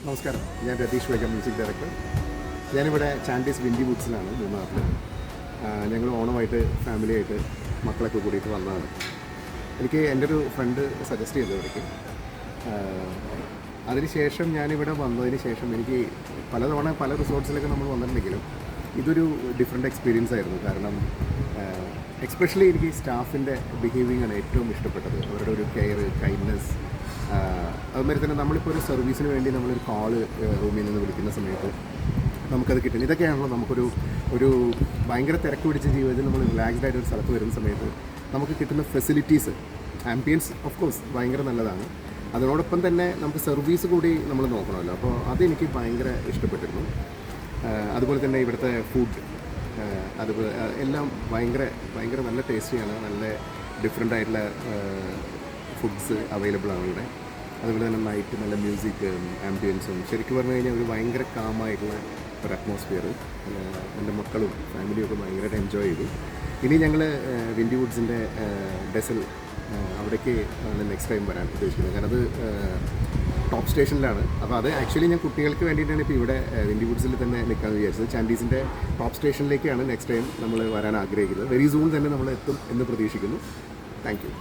നമസ്കാരം, ഞാൻ രതീഷ് വേഗം, മ്യൂസിക് ഡയറക്ടർ. ഞാനിവിടെ ചാൻഡീസ് വിൻഡി വുഡ്സിലാണ് മൂന്നാറിൽ. ഞങ്ങൾ ഓണമായിട്ട് ഫാമിലിയായിട്ട് മക്കളൊക്കെ കൂടിയിട്ട് വന്നതാണ്. എനിക്ക് എൻ്റെ ഒരു ഫ്രണ്ട് സജസ്റ്റ് ചെയ്തു ഇവിടേക്ക്. അതിനുശേഷം ഞാനിവിടെ വന്നതിന് ശേഷം എനിക്ക് പലതവണ പല റിസോർട്ട്സിലൊക്കെ നമ്മൾ വന്നിട്ടുണ്ടെങ്കിലും ഇതൊരു ഡിഫറെൻ്റ് എക്സ്പീരിയൻസ് ആയിരുന്നു. കാരണം എക്സ്പെഷ്യലി എനിക്ക് സ്റ്റാഫിൻ്റെ ബിഹേവിയർ ആണ് ഏറ്റവും ഇഷ്ടപ്പെട്ടത്. അവരുടെ ഒരു കെയർ, കൈൻഡ്നെസ്. അതുമാതിരി തന്നെ നമ്മളിപ്പോൾ ഒരു സർവീസിന് വേണ്ടി നമ്മളൊരു കോള് റൂമിൽ നിന്ന് വിളിക്കുന്ന സമയത്ത് നമുക്കത് കിട്ടുന്നത് ഇതൊക്കെയാണല്ലോ. നമുക്കൊരു ഭയങ്കര തിരക്ക് പിടിച്ച ജീവിതത്തിൽ നമ്മൾ റിലാക്സ്ഡ് ആയിട്ട് ഒരു സ്ഥലത്ത് വരുന്ന സമയത്ത് നമുക്ക് കിട്ടുന്ന ഫെസിലിറ്റീസ്, ആംബിയൻസ് ഓഫ് കോഴ്സ് ഭയങ്കര നല്ലതാണ്. അതിനോടൊപ്പം തന്നെ നമുക്ക് സർവീസ് കൂടി നമ്മൾ നോക്കണമല്ലോ. അപ്പോൾ അതെനിക്ക് ഭയങ്കര ഇഷ്ടപ്പെട്ടിരുന്നു. അതുപോലെ തന്നെ ഇവിടുത്തെ ഫുഡ് അതുപോലെ എല്ലാം ഭയങ്കര നല്ല ടേസ്റ്റിയാണ്. നല്ല ഡിഫറെൻ്റ് ആയിട്ടുള്ള ഫുഡ്സ് അവൈലബിൾ ആണ് ഇവിടെ. അതുപോലെ തന്നെ നൈറ്റ് നല്ല മ്യൂസിക് ആംബിയൻസും ശരിക്കും പറഞ്ഞു കഴിഞ്ഞാൽ ഒരു ഭയങ്കര കാമായിട്ടുള്ള ഒരു അറ്റ്മോസ്ഫിയർ. എൻ്റെ മക്കളും ഫാമിലിയും ഒക്കെ ഭയങ്കരമായിട്ട് എൻജോയ് ചെയ്തു. ഇനി ഞങ്ങൾ വിൻഡി വുഡ്സിൻ്റെ ഡെസൽ അവിടേക്ക് ആണ് നെക്സ്റ്റ് ടൈം വരാൻ ഉദ്ദേശിക്കുന്നത്. കാരണം അത് ടോപ്പ് സ്റ്റേഷനിലാണ്. അപ്പോൾ അത് ആക്ച്വലി ഞാൻ കുട്ടികൾക്ക് വേണ്ടിയിട്ടാണ് ഇപ്പോൾ ഇവിടെ വിൻഡി വുഡ്സിൽ തന്നെ നിൽക്കാമെന്ന് വിചാരിച്ചത്. ചാൻഡീസിൻ്റെ ടോപ്പ് സ്റ്റേഷനിലേക്കാണ് നെക്സ്റ്റ് ടൈം നമ്മൾ വരാൻ ആഗ്രഹിക്കുന്നത്. വെരി സൂൺ തന്നെ നമ്മൾ എത്തും എന്ന് പ്രതീക്ഷിക്കുന്നു. Thank you.